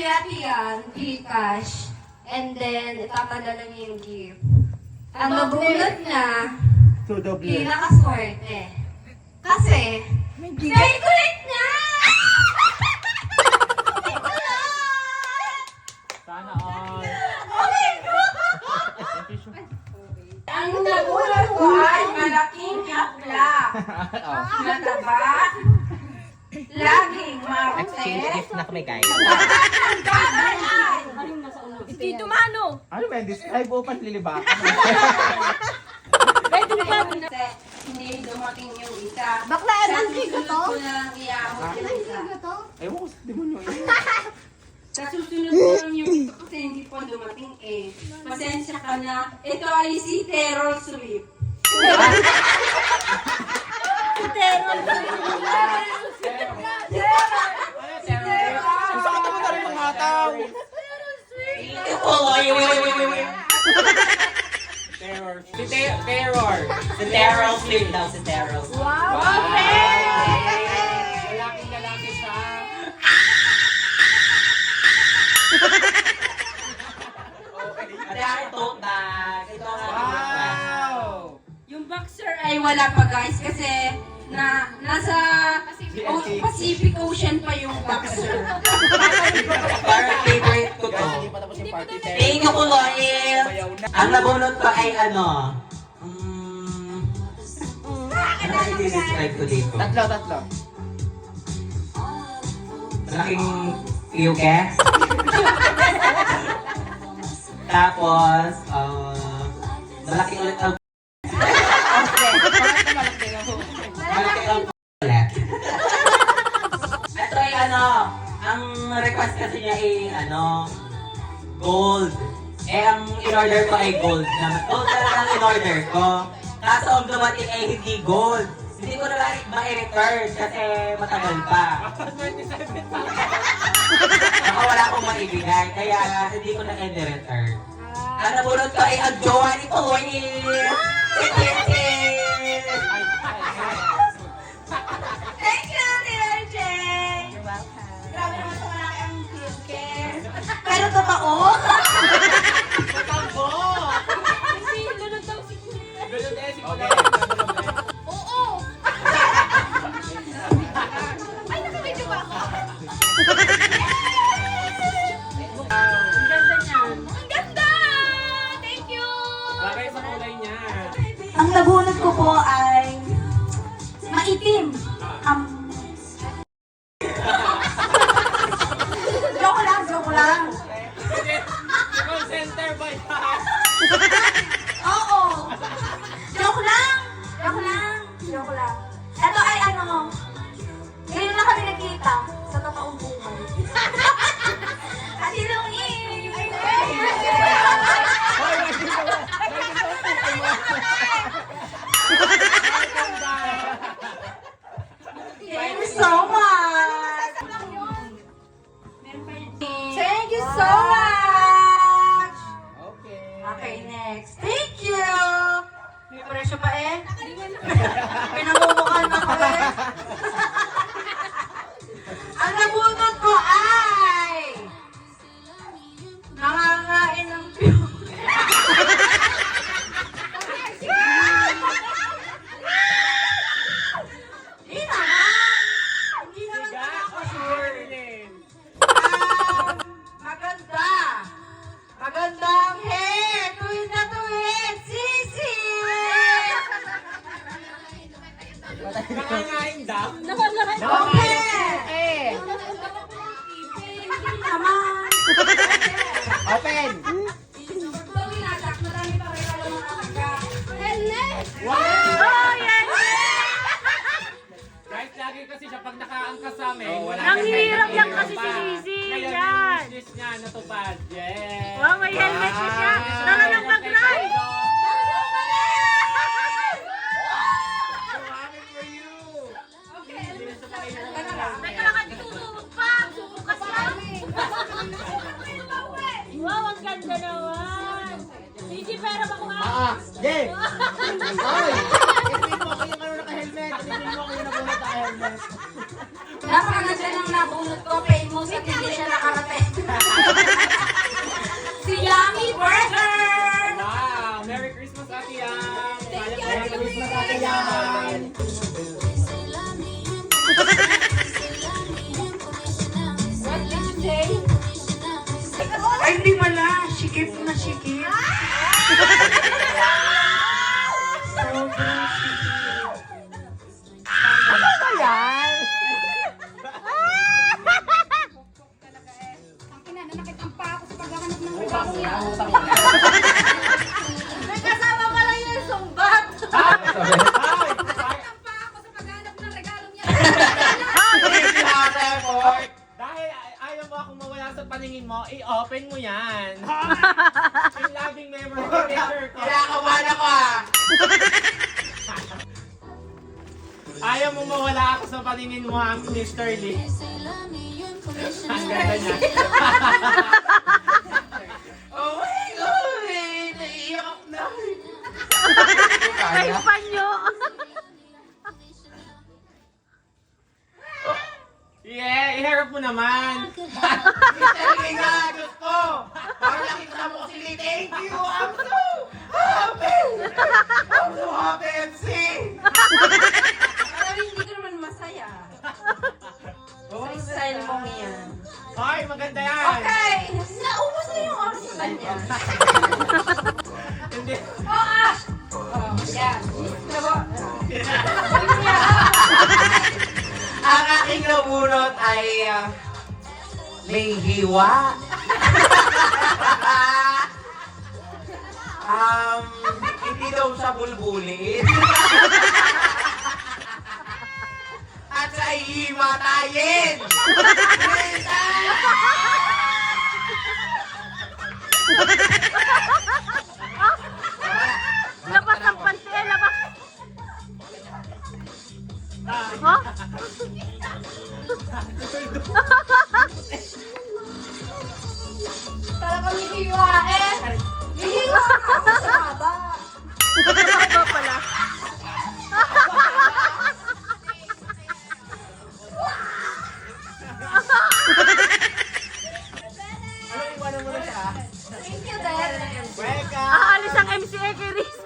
Ate yan, Gcash. And then, itapadala niya yung gift. Ang nabunot niya, pinakaswerte. Kasi, very kulit niya! Sana all. Oh my God! Ang nabunot ko ay malaking kapla. Mataba. Laging Exchange marte. gift na kami, guys. Tito Mano! Ano ba, describe mo pa lilibakan? Hindi dumating yung isa. Bakla, Sa anong ko susunod to? ko na lang iabot yung isa. Ewan ko sa demonyo eh. Sa susunod ko lang yung isa kasi hindi pa dumating eh. Pasensya ka na. Ito ay si Terror Swift. Sakit mo na rin mga tao. Terror. Si Terror. Si Terrell Flip daw, si Terrell. Lalaking lalaki siya. Dahil tote bag. Ito ang Wow! Yung boxer ay wala pa guys kasi nasa Pacific Ocean pa yung boxer. Parang favorite ko to. Hindi pa tapos yung party. Thank you, Kuloil. Ang nabunot ko ay ano? Ano ang i-describe ko dito? Tatlo. Malaking yuke. Tapos, malaki ulit ang malaki ang ulit. Ito ay ano, ang request kasi niya ay ano, gold. Eh, ang in-order ko ay gold. Gold na lang ang in-order ko. Kaso ang dumating ay hindi gold. Hindi ko na ma-return kasi matagal pa. Baka wala akong maibigay, kaya hindi ko na i-return. Ang nabunod ko ay ang jowa ni Kuloil! Thank you, TRJ! Grabe naman sa malaki ang skincare. Pero totoo? Ganun eh, si Kulay. Ay, nakabidyo ba ako? Ang ganda! Thank you! Bagay sa kulay niya. Ang nabunot ko po ay maitim. Joke lang. Call center ba yan? Oo. Joke lang. Ito ay ano, ngayon lang kami nagkita sa totoong buhay. At sinong Thank you so much! Thank you so much! Okay, next. Thank you! May presyo pa eh. Pinamumukhaan ako eh. Ang nabunot ko ay nangangain ng Hindi naman ako sure. Magandang hair! Tuwid na tuwid! Sisi! Nangangain daw. Okay! Naman! Open! Oh, yan! Guys, lagi kasi siya pag nakaangkas sa amin. Nanghihirap lang kasi si Sisi. Kaya Yan. yung wish niya natupad. Yes! Wow, may helmet na siya. Tara lang mag-ride! Teka lang, tutulog pa. Subukas lang. Wow, ang ganda naman. Sisi, pera ba kung Jay! Ay! Isipin mo kayo naka-helmet. Isipin mo kayo naka-helmet. Napakaganda ng nabunot ko. Famous at hindi siya nakarating. Ay, hindi pala. Sikip na sikip. Sobrang sikip. Ano ba yan? May kasama pala yung sumbat. Dahil ayaw mo akong mawala sa paningin mo, i-open mo yan. Yung loving memory picture ko. Kinakabahan ako ah. Ayaw mo mawala ako sa paningin mo, Mr. Lee. Ang ganda niya. Oh my God! Naiiyak ako na. Sa Espanyo. Yeah, iharap mo naman. Talaga nga, Diyos ko. Parang nakita mo kasi ni thank you. I'm so happy. I'm so happy, MC. Parang hindi ka naman masaya. Sa style mong yan. Hoy, maganda yan. Okay! Naubos na yung oras sa kanya. Hindi. Oh, yan. Ang aking nabunot ay may hiwa. Hindi daw siya bulbulin. At sa hihimatayin. Labas ng panty, labas. Huh? Talagang hihiwain. Hihiwa ka sa haba. Haba pala. Ano, iwanan mo na siya? Thank you, Derek. Welcome. Aalis ang MCA kay Riz.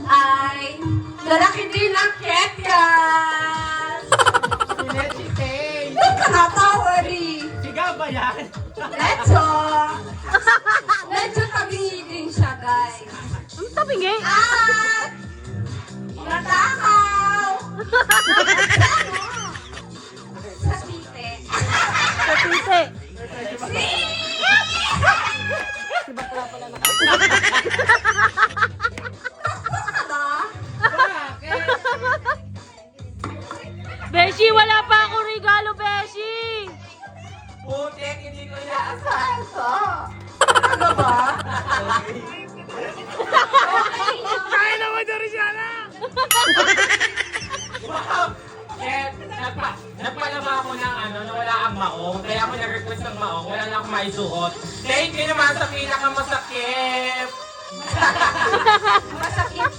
Ay, lalaki din ang Ketkas! Sinechi Tay. Huwag ka natawari! Sigaw ba yan? Medyo! Medyo tabingi din siya, guys. Ang tabingi. At! Natakaw! Sa tite. Sa tite. Bakit? Beshi, wala pa akong regalo, Beshi. Putik, hindi ko inaasahan to. Ano ba? Kaya naman na rin siya na! Wow! Eh, nagpalaba ako ng nawala ang maong. Kaya ako nag-request ng maong. Wala na akong maisuot. Thank you naman sa pinakamasakit. Masakit.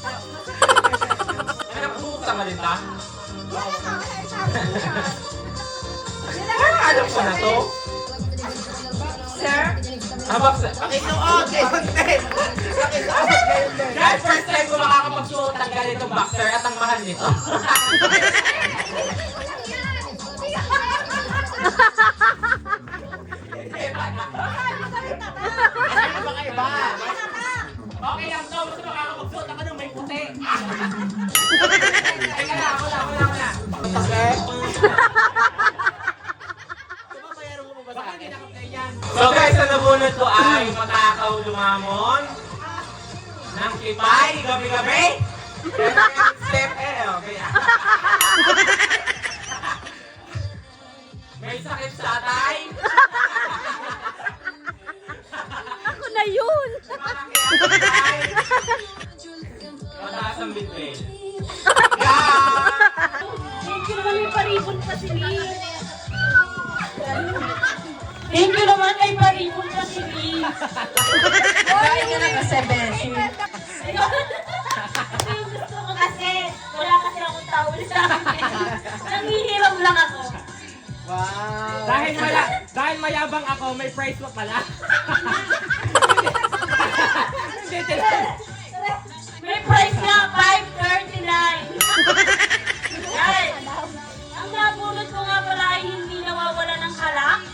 Ano, bubuksan ka din ta? Ano Alam ko na to. Sir? Pakisuot! Guys, first time ko makakapagsuot ng ganitong boxer at ang mahal nito. Ano ba kayo ba? Okay lang to, basta makakapagsuot ako ng may puti. Teka na, ako na. Baka hindi nakaplay yan. So guys, ang nabunod ko ay matakaw lumamon ng kipay gabi-gabi. Step okay. May sakit sa atay. Ako na yun. Malaki ang atay. Mataas ang bitbit. Thank you naman, may paribon pa si Riz. Thank you naman, may paribon pa si Riz. Dahil ka na kasi, Beshi. Yung gusto ko kasi, wala kasi akong tawal sa akin. Nangihiram lang ako. Wow. Dahil mayabang ako, may price pa pala. May price nga, $5.39. Guys, ang nabunot ko nga pala ay hindi nawawala ng kalak.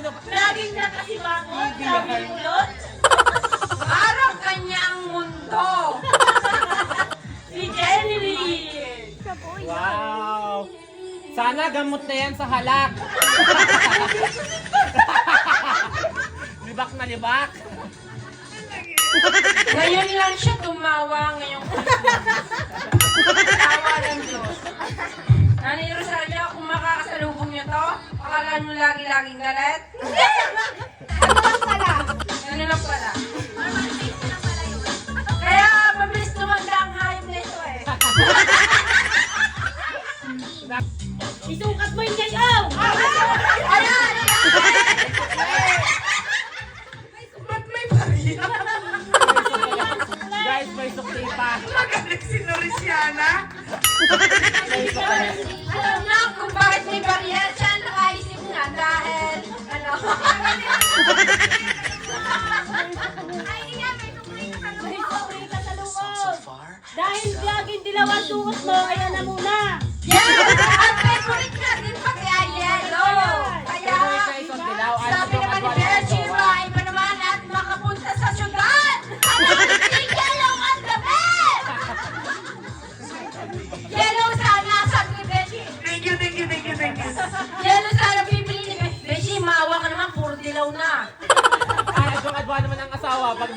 Sino ba? Laging nakasibangon, sabi ulot. Parang kanyang mundo. Si Jenny Lee. Wow! Sana gamot na yan sa halak. Libak na libak. Ngayon lang siya tumawa ngayong tawa ng Diyos. Nanay Rosalia, kung makakasalubong niyo to, akala niyo lagi-laging galit? Ano lang pala? Kaya mabilis tumanda ang hayop na ito eh. Isukat mo yung gayaw! Ayan! Guys, may sukli pa. Magaling si Norisiana. Alam na kung bakit may barrier siya, nakaisip nga dahil, ano? May sukli ka sa loob. Dahil laging dilaw ang suot mo, ayan na muna. Yes! Ang favorite natin pa kaya yellow. Kaya, sabi naman ni Reggie, iba naman at makapunta sa syudad. Ang yellow ang the best! Yellow sana, sabi ni Reggie. Thank you. Yellow sana bibili ni Reggie. Maawa ka naman, puro dilaw na. Ay, adwa naman ang asawa pag